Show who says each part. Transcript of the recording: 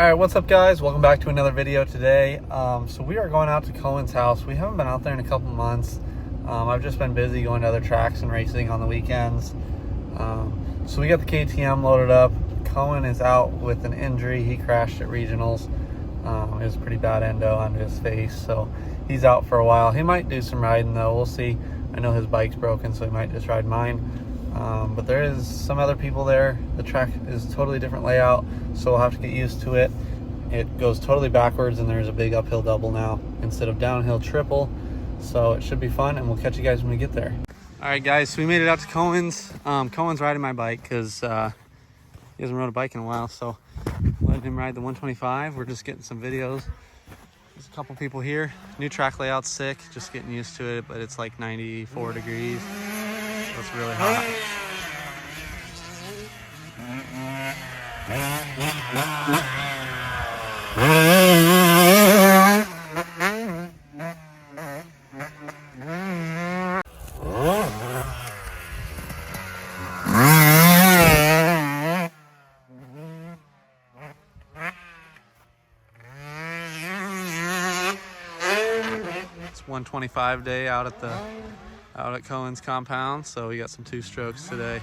Speaker 1: Alright, what's up guys? Welcome back to another video today. So we are going out to Cohen's house. We haven't been out there in a couple months. I've just been busy going to other tracks and racing on the weekends. So we got the KTM loaded up. Cohen is out with an injury. He crashed at regionals. It was a pretty bad endo onto his face, so he's out for a while. He might do some riding though, we'll see. I know his bike's broken, so he might just ride mine. But there is some other people there. The track is a totally different layout, so we'll have to get used to it. It goes totally backwards, and there's a big uphill double now instead of downhill triple, so it should be fun, and we'll catch you guys when we get there. All right guys, so we made it out to Cohen's. Cohen's riding my bike because he hasn't rode a bike in a while, so letting him ride the 125. We're just getting some videos. There's a couple people here. New track layout's sick, just getting used to it, but it's like 94 degrees. So it's really hot. It's 125 day out at Cohen's compound, so we got some 2-strokes today.